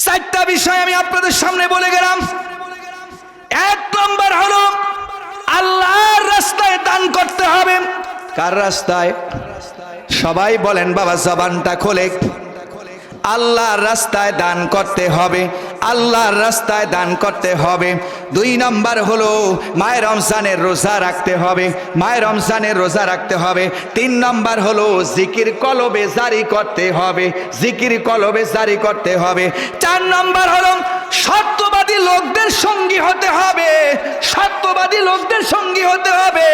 চারটা বিষয় আমি আপনাদের সামনে বলে গেলাম। এক নম্বর হলো আল্লাহর রাস্তায় দান করতে হবে। কার রাস্তায়? সবাই বলেন বাবা, জবানটা খোলে। আল্লাহর রাস্তায় দান করতে হবে, আল্লাহর রাস্তায় দান করতে হবে। দুই নম্বর হলো মাহে রমজানের রোজা রাখতে হবে, মাহে রমজানের রোজা রাখতে হবে। তিন নম্বর হলো জিকির কলবে জারি করতে হবে, জিকির কলবে জারি করতে হবে। চার নম্বর হলো সত্যবাদী লোকদের সঙ্গী হতে হবে, সত্যবাদী লোকদের সঙ্গী হতে হবে।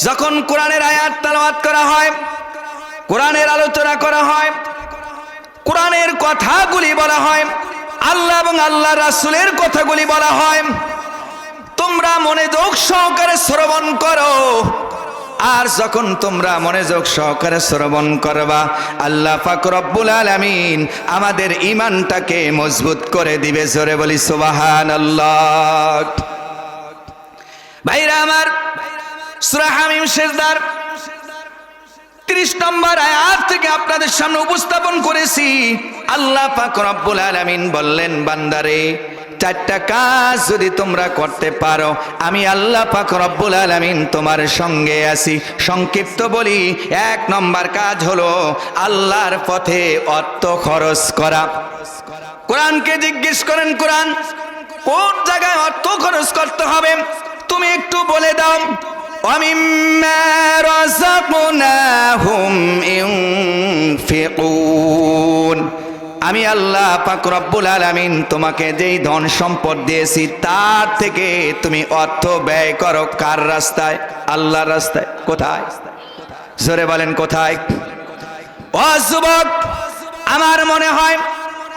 যখন কোরআনের আয়াত তেলাওয়াত করা হয়, কোরআনের আলোচনা করা হয়, কোরআনের কথাগুলি বলা হয়, আল্লাহ এবং আল্লাহ রাসূলের কথাগুলি বলা হয়, তোমরা মনোযোগ সহকারে শ্রবণ করো। আর যখন তোমরা মনোযোগ সহকারে শ্রবণ করবা, আল্লাহ পাক রব্বুল আলামিন আমাদের ঈমানটাকে মজবুত করে দিবে। জোরে বলি সুবহানাল্লাহ। ভাইরা আমার, সূরা হামিম সিজদার 30 নম্বর আয়াত থেকে আপনাদের সামনে উপস্থাপন করেছি। আল্লাহ পাক রব্বুল আলামিন বললেন, বান্দারে, চারটা কাজ যদি তোমরা করতে পারো, আমি আল্লাহ পাক রব্বুল আলামিন তোমার সঙ্গে আছি। সংক্ষিপ্ত বলি, এক নম্বর কাজ হলো আল্লাহর পথে অর্থ খরচ করা। কোরআনকে জিজ্ঞেস করেন, কোরআন কোন জায়গায় অর্থ খরচ করতে হবে তুমি একটু বলে দাও। وَمِمَّا رَزَقْنَاهُمْ يُنْفِقُونَ। আমি আল্লাহ পাক রব্বুল আলামিন তোমাকে যেই ধন সম্পদ দিয়েছি তার থেকে তুমি অর্থ ব্যয় করো। কার রাস্তায়? আল্লাহর রাস্তায়। কোথায়? জোরে বলেন কোথায়? ও যুবক, আমার মনে হয়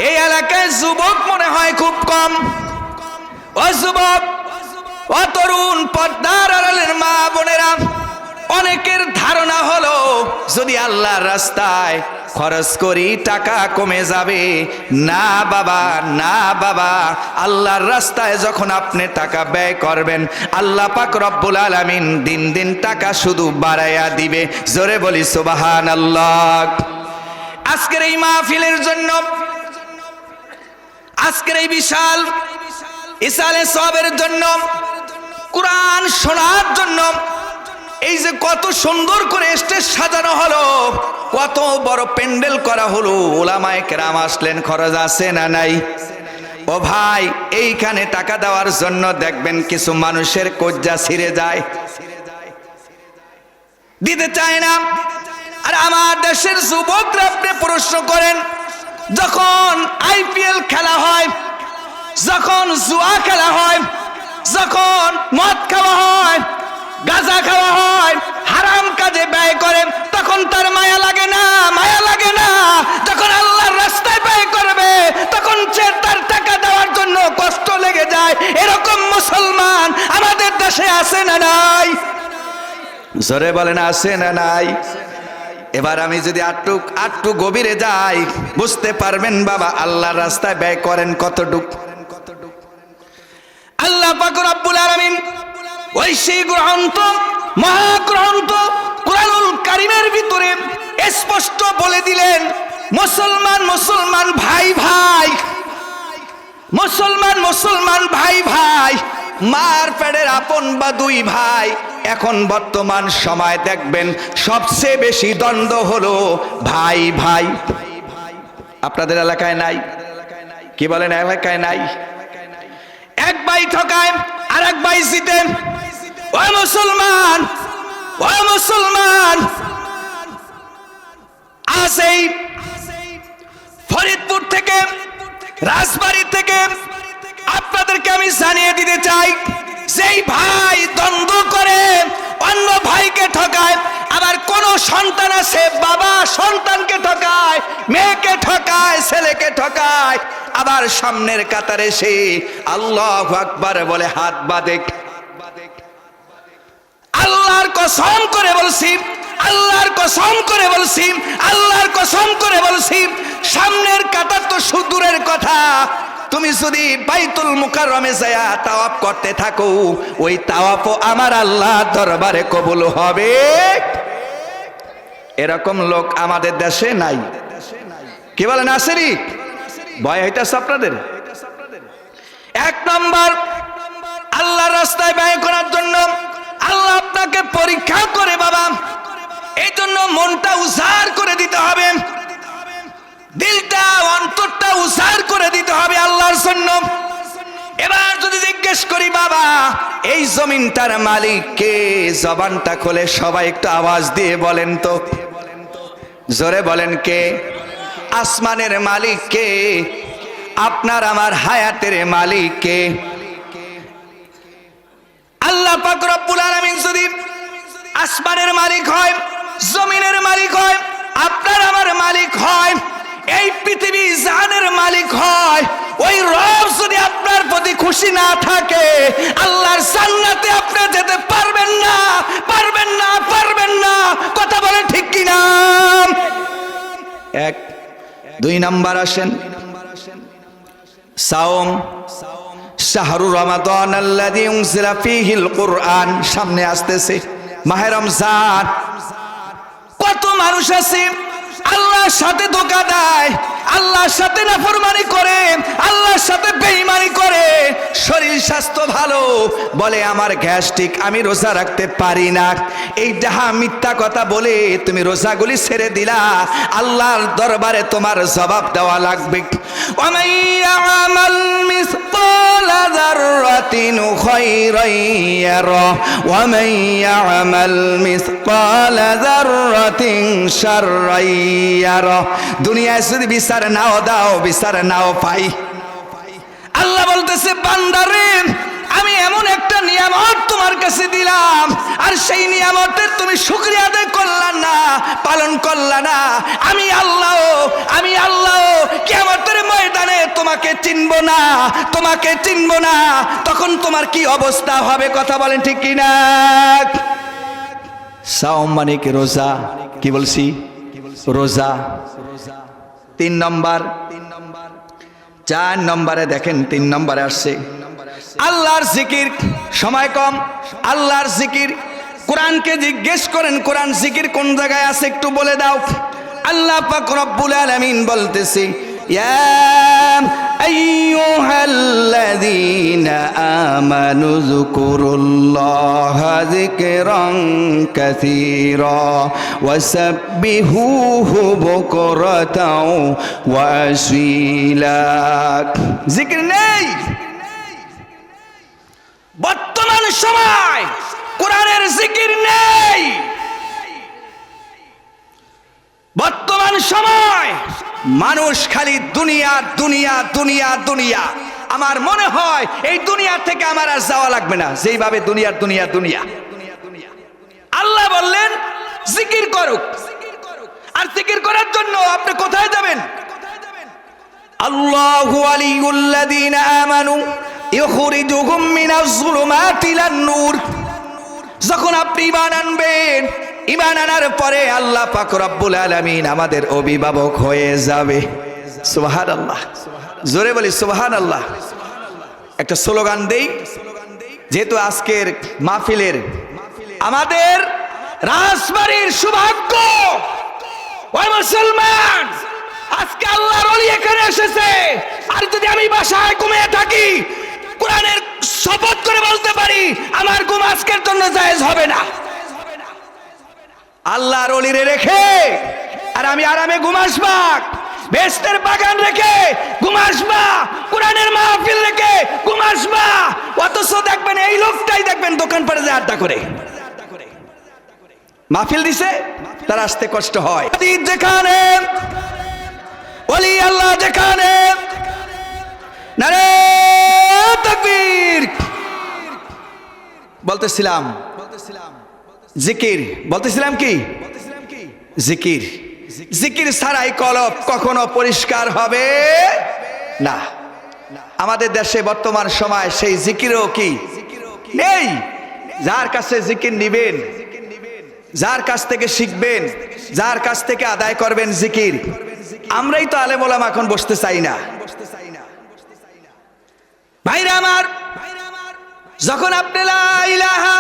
এই এলাকায় যুবক মনে হয় খুব কম। ও যুবক, ও তরুণ পর্দার আড়ালের মা বোনেরা, অনেকের ধারণা হলো যদি আল্লাহর রাস্তায় খরচ করি টাকা কমে যাবে। না বাবা, না বাবা, আল্লাহর রাস্তায় যখন আপনি টাকা ব্যয় করবেন, আল্লাহ পাক রব্বুল আলামিন দিন দিন টাকা শুধু বাড়াইয়া দিবে। জোরে বলি সুবহানাল্লাহ। আজকের এই মাহফিলের জন্য, আজকের এই বিশাল ইসালে সওয়াবের জন্য, কোরআন শোনার জন্য, এই যে কত সুন্দর করে স্টেজ সাজানো হলো, কত বড় প্যান্ডেল করা হলো, উলামায়ে কেরাম আসলেন, খরচ আছে না নাই? ও ভাই, এইখানে টাকা দেওয়ার জন্য দেখবেন কিছু মানুষের কজ্জা ছিঁড়ে যায়, দিতে চায় না। আর আমার দেশের যুবকরা আপনি প্রশ্ন করেন, যখন আইপিএল খেলা হয়, যখন জুয়া খেলা হয়, যখন মদ খাওয়া হয়, গাঁজা খাওয়া হয়, হারাম কাজে ব্যয় করে, তখন তার মায়া লাগে না? মায়া লাগে না? যখন আল্লাহর রাস্তায় ব্যয় করবে তখন তার টাকা দেওয়ার জন্য কষ্ট লেগে যায়। এরকম মুসলমান আমাদের দেশে আছে না নাই? জোরে বলেন, আছে না নাই? এবার আমি যদি আটটু গভীরে যাই, বুঝতে পারবেন বাবা আল্লাহর রাস্তায় ব্যয় করেন কতটুকু। আল্লাহ পাক রব্বুল আলামিন ওই সেই গ্রন্থ, মহাগ্রন্থ কুরআনুল কারীমের ভিতরে স্পষ্ট বলে দিলেন, মুসলমান মুসলমান ভাই ভাই, মুসলমান মুসলমান ভাই ভাই, মার পেটের আপন বা দুই ভাই। এখন বর্তমান সময় দেখবেন সবচেয়ে বেশি দ্বন্দ্ব হলো ভাই ভাই। আপনাদের এলাকায় নাই? কি বলেন, এলাকায় নাই? এক ভাই ঠকায় আর এক ভাই জিতে। ও মুসলমান, ও মুসলমান, আজ এই ফরিদপুর থেকে, রাজবাড়ী থেকে আপনাদেরকে আমি জানিয়ে দিতে চাই, যেই ভাই দ্বন্দ্ব করে অন্য ভাইকে ঠকায়, আবার কোন সন্তান আছে বাবা সন্তানকে ঠকায়, মেয়েকে ঠকায়, ছেলেকে ঠকায়, আবার সামনের কাতারে সে আল্লাহু আকবার বলে হাত বাঁধে। আল্লাহর কসম করে বলছি, আল্লাহর কসম করে বলছি, আল্লাহর কসম করে বলছি, সামনের কাতার তো সুদূরের কথা, তুমি যদি বাইতুল মুকাররমে যায়া তাওয়াফ করতে থাকো, ওই তাওয়াফও আমার আল্লাহ দরবারে কবুল হবে। এরকম লোক আমাদের দেশে নাই। কি বলেন, আসেনি? ভয় হইতাছে আপনাদের? এক নম্বর, আল্লাহর রাস্তায় ব্যয় করার জন্য আল্লাহ আপনাকে পরীক্ষা করে বাবা, এই জন্য মনটা উজাড় করে দিতে হবে, দিলটা অন্তরটা উজাড় করে দিতে হবে আল্লাহর জন্য। এবার যদি জিজ্ঞেস করি বাবা এই জমিনটার মালিক কে, জবানটা খুলে সবাই একটু আওয়াজ দিয়ে বলেন তো, জোরে বলেন কে? আসমানের মালিক কে? আপনার আমার হায়াতের মালিক কে? আল্লাহ পাক রব্বুল আলামিন যদি আসমানের মালিক হয়, জমিনের মালিক হয়, আপনার আমার মালিক হয়, এই পৃথিবী জাহানের মালিক হয়, ওই রব যদি আপনার প্রতি খুশি না থাকে আল্লাহর জান্নাতে আপনি যেতে পারবেন না, পারবেন না, পারবেন না। কথা বলে ঠিক কিনা? এক। দুই নাম্বার আসেন, সাওম, শাহরু রমাদান আল্লাযী উনজিলা ফীহিল কুরআন, সামনে আসতেছে মাহে রমজান। কত মানুষ আছে আল্লাহর সাথে ধোঁকা দেয়, আল্লাহর সাথে নাফরমানি করে, আল্লাহর সাথে বেঈমানি করে, শরীর স্বাস্থ্য ভালো বলে আমার গ্যাস্ট্রিক, আমি রোজা রাখতে পারি না, এই ডাহা মিথ্যা কথা বলে তুমি রোজাগুলি ছেড়ে দিলা, আল্লাহর দরবারে তোমার জবাব দেওয়া লাগবে। ওয়ামান ইয়ামাল মিসকালা যাররাতিন খায়রান ইয়ারা ওয়ামান ইয়ামাল মিসকালা যাররাতিন শাররান ইয়ারা। দুনিয়ায় যদি বিচার নাও দাও, বিচার নাও পাই। আল্লাহ বলতেছে বান্দারে আমি এমন একটা নিয়ামত তোমার কাছে দিলাম, আর সেই নিয়ামতের তুমি শুকরিয়া আদায় করলা না, পালন করলা না। আমি আল্লাহ কিয়ামতের ময়দানে তোমাকে চিনব না, তোমাকে চিনব না, তখন তোমার কি অবস্থা হবে? কথা বলেন ঠিক কিনা? সাওম মানে কি? রোজা। কি বলছি? রোজা। তিন নম্বর, চার নম্বরে দেখেন, তিন নম্বরে আসছে আল্লাহর জিকির। সময় কম, আল্লাহর জিকির। কোরআনকে জিজ্ঞেস করেন কোরআন জিকির কোন জায়গায় আছে একটু বলে দাও। আল্লাহ পাক রব্বুল আলামিন বলতেছে ইয়া আইয়ুহাল্লাযীনা আমানু যকুরুল্লাহা যিকরান কাসীরা ওয়াসাব্বিহুহু বুকরাতাও ওয়া আসীলা। জিকির নেই বর্তমান সময়, কোরআনের জিকির নেই বর্তমান সময়। মানুষ খালি দুনিয়া দুনিয়া দুনিয়া দুনিয়া। আমার মনে হয় এই দুনিয়া থেকে আমার আর যাওয়া লাগবে না, যেইভাবে দুনিয়ার দুনিয়া দুনিয়া। আল্লাহ বললেন জিকির করুক, আর জিকির করার জন্য আপনি কোথায় যাবেন? আল্লাহু ওয়ালিউল্লাযীনা আমানু ইখরিজুহুম মিনাজ যুলুমাতি ইলান নূর। যখন আপনি ঈমান আনবেন, ঈমান আনার পরে আল্লাহ পাক রব্বুল আলামিন আমাদের অভিভাবক হয়ে যাবে। সুবহানাল্লাহ, জোরে বলি সুবহানাল্লাহ। একটা স্লোগান দেই, যেহেতু আজকের মাহফিলের আমাদের রাজবাড়ির সৌভাগ্য, ওই মুসলমান আজকে আল্লাহর ওলি এখানে এসেছে। আর যদি আমি বাসায় ঘুমিয়ে থাকি, কোরআনের শপথ করে বলতে পারি আমার ঘুম আজকের জন্য জায়েজ হবে না। আল্লাহর ওলিরে রেখে আর আমি আরামে ঘুম আসবা, বেহেশতের বাগান রেখে ঘুম আসবা, কোরআনের মাহফিল রেখে ঘুম আসবা। অথচ দেখবেন এই লোকটাই দেখবেন দোকান পাড়ে যায় আড্ডা করে। মাহফিল দিছে তার আসতে কষ্ট হয়। যেখানে ওলি আল্লাহ, যেখানে নারে তাকবীর। বলতেছিলাম জিকির, বলতেছিলাম কি জিকির। জিকির ছাড়াই কলব কখনো পরিষ্কার হবে না। আমাদের দেশে বর্তমান সময় সেই জিকিরও কি নেই। যার কাছে জিকির নিবেন, যার কাছ থেকে শিখবেন, যার কাছ থেকে আদায় করবেন জিকির, আমরাই তো আলেম ওলামা এখন বসতে চাই না। ভাইরা আমার, যখন আপনি লা ইলাহা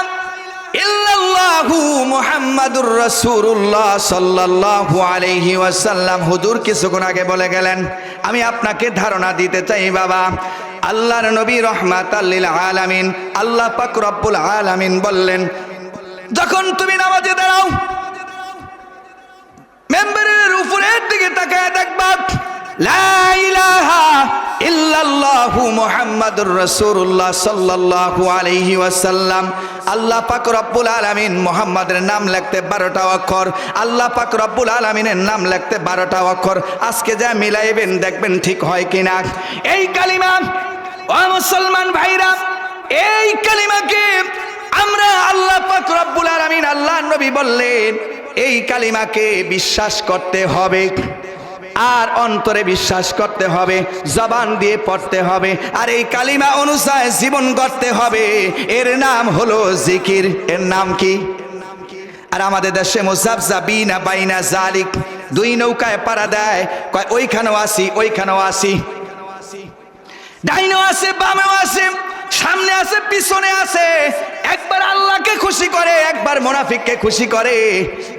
ইল্লাল্লাহু মুহাম্মাদুর রাসূলুল্লাহ সাল্লাল্লাহু আলাইহি ওয়াসাল্লাম হুজুর কিছুক্ষণ আগে বলে গেলেন। আমি আপনাকে ধারণা দিতে চাই বাবা, আল্লাহর নবী রাহমাতাল লিল আলামিন আল্লাহ পাক রব্বুল আলামিন বললেন, যখন তুমি নামাজে দাঁড়াও মেম্বারের উপরের দিকে তাকায় দেখবা লা ইলাহা ইল্লাল্লাহু মুহাম্মাদুর রাসূলুল্লাহ সাল্লাল্লাহু আলাইহি ওয়াসাল্লাম। আল্লাহ পাক রব্বুল আলামিন মুহাম্মাদের নাম লিখতে 12টা অক্ষর, আল্লাহ পাক রব্বুল আলামিনের নাম লিখতে 12টা অক্ষর। আজকে যা মিলাইবেন দেখবেন ঠিক হয় কিনা। এই কালিমা ও মুসলমান ভাইরা, এই কালিমাকে আমরা আল্লাহ পাক রব্বুল আলামিন আল্লাহর নবী বললেন এই কালিমাকে বিশ্বাস করতে হবে, আর অন্তরে বিশ্বাস করতে হবে, জবান দিয়ে পড়তে হবে, আর এই কালিমা অনুসারে জীবন গড়তে হবে। এর নাম হলো জিকির। এর নাম কি? আর আমাদের দেশে মুযাবযাবিনা বাইনা জালিক, দুই নৌকায় পাড়া দেয়, কয় ওইখানেও আসি ওইখানেও আসি, ডাইনেও আছে বামেও আছে, সামনে আছে পিছনে আছে। একবার আল্লাহকে খুশি করে, একবার মুনাফিককে খুশি করে।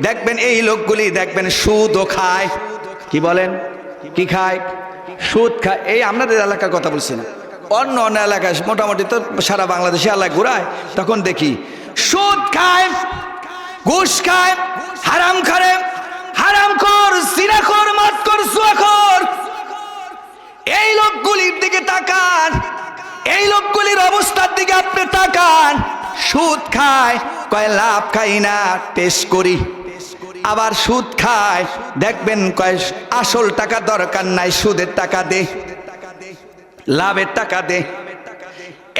দেখবেন এই লোকগুলি দেখবেন সুদও খায়। কি বলেন? কি খায়? সুদ খায়। এই আপনাদের এলাকার কথা বলছি না, অন্য অন্য এলাকায় মোটামুটি তো সারা বাংলাদেশে আল্লাহ ঘুরায়, তখন দেখি সুদ খায়, ঘুষ খায়, হারাম খায়, হারামখোর, জিনাখোর, মদখোর, জুয়াখোর। এই লোকগুলির দিকে তাকান, এই লোকগুলির অবস্থার দিকে আপনি তাকান। সুদ খায়, কয় লাভ খাই না, টেস্ট করি। আবার সুদ খায়, দেখবেন কয় আসল টাকা দরকার নাই, সুদের টাকা দে, লাভের টাকা দে।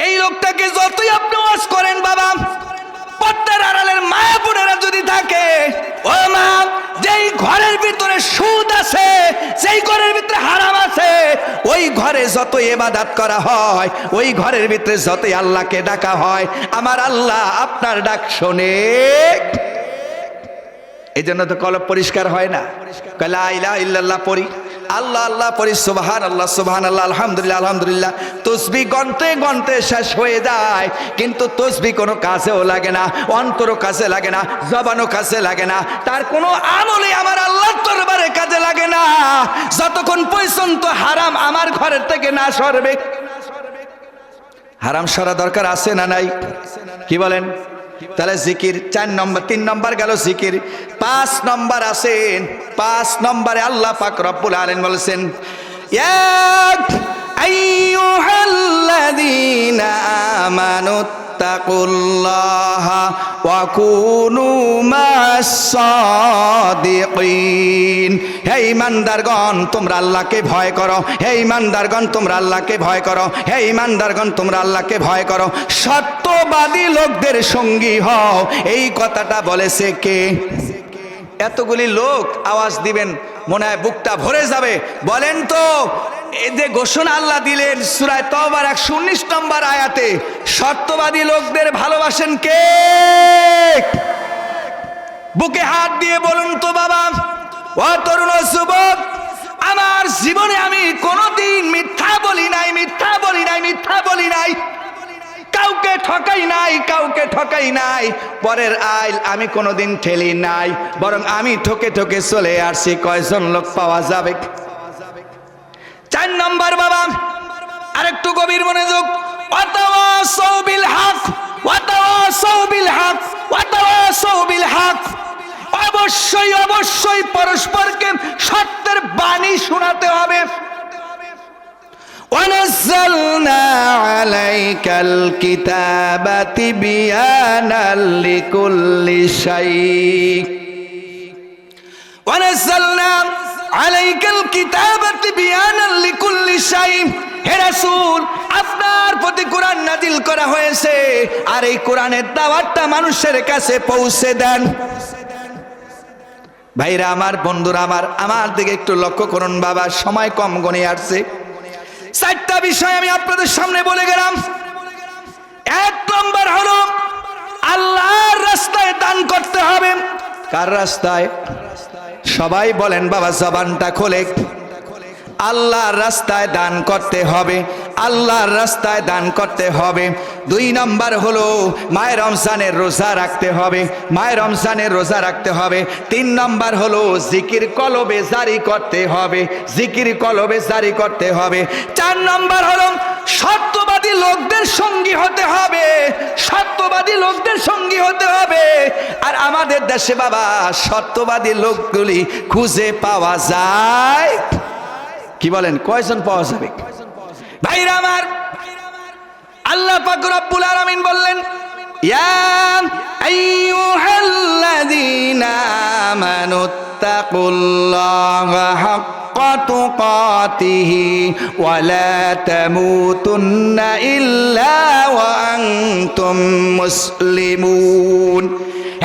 এই লোকটাকে যতই আপনি ওয়াজ করেন বাবা, পর্দার আড়ালের মায়া বোনেরা যদি থাকে, ও মা, যেই ঘরের ভিতরে সুদ আছে, যেই ঘরের ভিতরে হারাম আছে, ওই ঘরে যত ইবাদত করা হয়, ওই ঘরের ভিতরে যতই আল্লাহকে ডাকা হয়, আমার আল্লাহ আপনার ডাক শোনে। এই জন্য তো কলব পরিষ্কার হয় না। লা ইলাহা ইল্লাল্লাহ পড়ি, আল্লাহ আল্লাহ পড়ি, সুবহানাল্লাহ সুবহানাল্লাহ, আলহামদুলিল্লাহ আলহামদুলিল্লাহ। তসবিহ গনতে গনতে শেষ হয়ে যায়, কিন্তু তসবিহ কোনো কাজেও লাগে না, অন্তরও কাজে লাগে না, জবানও কাজে লাগে না, তার কোনো আমলে আমার আল্লাহর দরবারে কাজে লাগে না, যতক্ষণ পর্যন্ত হারাম আমার ঘরের থেকে না সরবে। হারাম সরা দরকার আছে না নাই? কি বলেন? তাহলে জিকির 4 নম্বর, 3 নম্বর গেল জিকির। 5 নম্বর আছেন, 5 নম্বরে আল্লাহ পাক রব্বুল আলামিন বলেছেন, ইয়া আইয়ুহাল্লাযীনা আমানু তাকুল্লাহা ওয়া কুনু মাস-সাদিকিন। হে ঈমানদারগণ, তোমরা আল্লাহকে ভয় করো। হে ঈমানদারগণ, তোমরা আল্লাহকে ভয় করো। হে ঈমানদারগণ, তোমরা আল্লাহকে ভয় করো, সত্যবাদী লোকদের সঙ্গী হও। এই কথাটা বলেছে কে? এতগুলি লোক আওয়াজ দিবেন, মনে হয় বুকটা ভরে যাবে। বলেন তো, এই যে ঘোষণা আল্লাহ দিলেন সূরা তাওবার 119 নম্বর আয়াতে, সত্যবাদী লোকদের ভালোবাসেন কে? বুকে হাত দিয়ে বলুন তো বাবা। ও তরুণ যুবক, আমার জীবনে আমি কোনোদিন মিথ্যা বলি নাই, মিথ্যা বলি নাই, মিথ্যা বলি নাই, কাউকে ঠকাই নাই, কাউকে ঠকাই নাই, পরের আইল আমি কোনোদিন ঠেলি নাই, বরং আমি ঠকে ঠকে চলে আসছি। কয়জন লোক পাওয়া যাবে? 4 নম্বর বাবা, আরেকটু গভীর মনোযোগ। ওয়াতাওয়াসাউ বিল হক, ওয়াতাওয়াসাউ বিল হক, ওয়াতাওয়াসাউ বিল হক। অবশ্যই অবশ্যই পরস্পরকে সত্যের বাণী শোনাতে হবে। وَنَزَّلْنَا عَلَيْكَ الْكِتَابَ تِبْيَانًا لِكُلِّ شَيْءٍ وَنَزَّلْنَا عَلَيْكَ الْكِتَابَ تِبْيَانًا لِكُلِّ شَيْءٍ। হে রাসূল, আপনার প্রতি কোরআন নাজিল করা হয়েছে, আর এই কোরআনের দাওয়াতটা মানুষের কাছে পৌঁছে দেন। ভাইরা আমার, বন্ধুরা আমার, আমার দিকে একটু লক্ষ্য করুন বাবা, সময় কম গণে আসছে। 4টা বিষয় আমি আপনাদের সামনে বলে গেলাম। 1 নম্বর হলো আল্লাহর রাস্তায় দান করতে হবে। কার রাস্তায়? সবাই বলেন বাবা, জবানটা খোলে। আল্লাহর রাস্তায় দান করতে হবে, আল্লাহর রাস্তায় দান করতে হবে। 2 নম্বর হলো মাহে রমজানের রোজা রাখতে হবে, মাহে রমজানের রোজা রাখতে হবে। 3 নম্বর হলো জিকির কলবে জারি করতে হবে, জিকির কলবে জারি করতে হবে। 4 নম্বর হলো সত্যবাদী লোকদের সঙ্গী হতে হবে, সত্যবাদী লোকদের সঙ্গী হতে হবে। আর আমাদের দেশে বাবা সত্যবাদী লোকগুলি খুঁজে পাওয়া যায়, কি বলেন কয়জন পাওয়া যাবে? ভাইরা আমার, আল্লাহ পাক রব্বুল আলামিন বললেন, ইয়া আইয়ুহাল্লাযীনা আমানুত্তাকুল্লাহা হাক্কা তুকাতিহি ওয়া লা তামুতুন্না ইল্লা ওয়া আনতুম মুসলিমুন।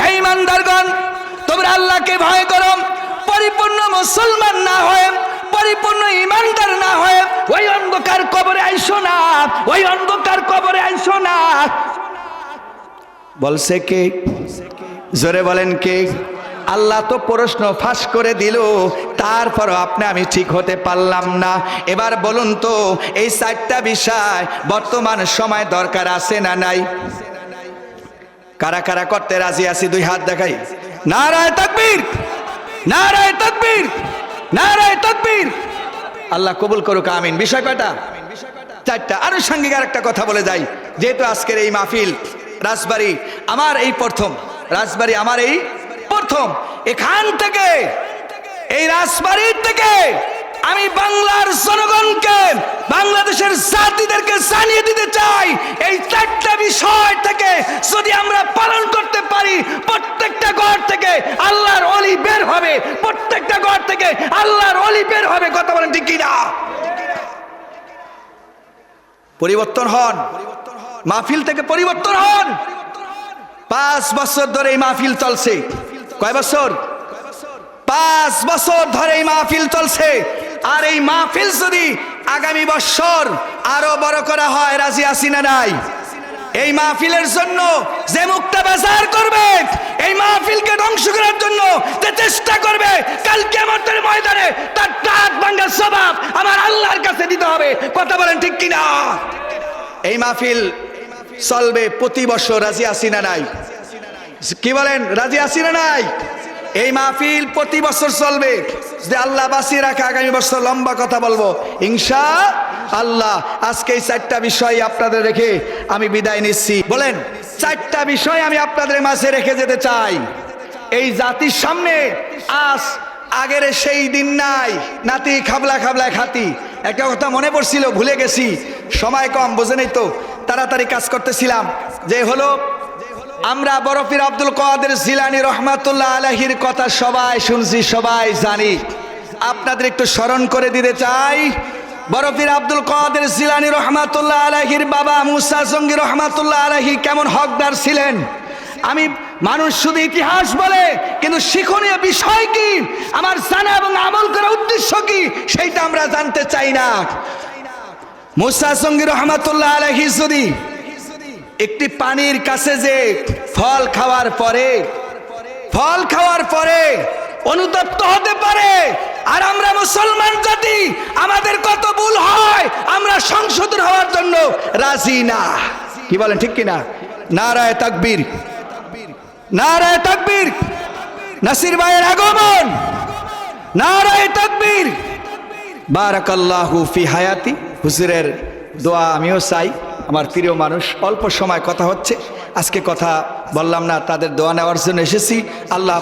হে ঈমানদারগণ, তোমরা আল্লাহকে ভয় করো, পরিপূর্ণ মুসলমান না হয়ে, পরিপূর্ণ ইমানদার না হয়ে ওই অন্ধকার কবরে আইসো না, ওই অন্ধকার কবরে আইসো না। বলছে কে? জোরে বলেন কে? আল্লাহ তো প্রশ্ন ফাঁস করে দিল, তারপর আপনি আমি ঠিক হতে পারলাম না। এবার বলুন তো, এই 4টা বিষয় বর্তমান সময় দরকার আছে না নাই? কারা কারা করতে রাজি আছি 2 হাত দেখাই। নারায়ে তাকবীর, নারায়ে তাকবীর, নারায়ে তাকবীর। আল্লাহ কবুল করুক, আমিন। বিষয় কয়টা? 4টা। আনুষঙ্গিক আরেকটা কথা বলে যাই, যেহেতু আজকের এই মাহফিল রাজবাড়ী আমার এই প্রথম, রাজবাড়ী আমার এই প্রথম, এখান থেকে এই রাজবাড়ীর থেকে আমি বাংলার জনগণকে, বাংলাদেশের জাতিদেরকে জানিয়ে দিতে চাই, এই 4টা বিষয় থেকে যদি আমরা পালন করতে পারি, প্রত্যেকটা ঘর থেকে আল্লাহর ওলি বের হবে, প্রত্যেকটা ঘর থেকে আল্লাহর ওলি বের হবে। কথা বলেন ঠিক কিনা? পরিবর্তন হন, মাহফিল থেকে পরিবর্তন হন। 5 বছর ধরে এই মাহফিল চলছে। কয় বছর? 5 বছর ধরে এই মাহফিল চলছে। আর এই মাহফিল যদি আগামী বছর আরো বড় করা হয়, রাজি আছি না নাই? এই মাহফিলের জন্য যে মুক্তা বাজার করবে, এই মাহফিলকে ধ্বংস করার জন্য যে চেষ্টা করবে, কাল কিয়ামতের ময়দানে তার টাক ভাঙার জবাব আমার আল্লাহর কাছে দিতে হবে। কথা বলেন ঠিক কিনা? এই মাহফিল চলবে প্রতি বছর, রাজি আছি না নাই? কি বলেন, রাজি আছি না নাই? এই মাহফিল প্রতি বছর চলবে, যদি আল্লাহ বাঁচিয়ে রাখে আগামী বছর লম্বা কথা বলবো ইনশাআল্লাহ। আজকে এই 4টা বিষয় আপনাদের রেখে আমি বিদায় নিচ্ছি। বলেন, 4টা বিষয় আমি আপনাদের মাঝে রেখে যেতে চাই। এই জাতির সামনে আজ আগের সেই দিন নাই, নাতি খাবলা খাবলা খাতি। একটা কথা মনে পড়ছিল, ভুলে গেছি, সময় কম, বোঝেনই তো, তাড়াতাড়ি কাজ করতেছিলাম। যে হলো, আমরা বরফির আব্দুল কাদের জিলানী রহমাতুল্লাহ আলাইহির কথা সবাই শুনছি, সবাই জানি। আপনাদের একটু স্মরণ করে দিতে চাই, বরফির আব্দুল কাদের জিলানী রহমাতুল্লাহ আলাইহির বাবা মুসা জঙ্গি রহমাতুল্লাহ আলাইহি কেমন হকদার ছিলেন। আমি, মানুষ শুধু ইতিহাস বলে, কিন্তু শিক্ষণীয় বিষয় কি, আমার জানা এবং আমল করার উদ্দেশ্য কি, সেইটা আমরা জানতে চাই না। মুসা জঙ্গি রহমাতুল্লাহ আলাইহি যদি একটি পানির কাছে যে ফল খাওয়ার পরে অনুতপ্ত হতে পারে, আর আমরা মুসলমান জাতি, আমাদের কত ভুল হয়, আমরা সংশোধন হওয়ার জন্য রাজি না। কি বলেন ঠিক কিনা? নারায়ে তাকবীর, নারায়ে তাকবীর। নাসির ভাইয়ের আগমন, নারায়ে তাকবীর। বারাকাল্লাহু ফি হায়াতি। হুজুরের দোয়া আমিও চাই, আমার প্রিয় মানুষ। অল্প সময় কথা হচ্ছে, আজকে কথা বললাম না, তাদের দোয়া নেওয়ার জন্য এসেছি। আল্লাহ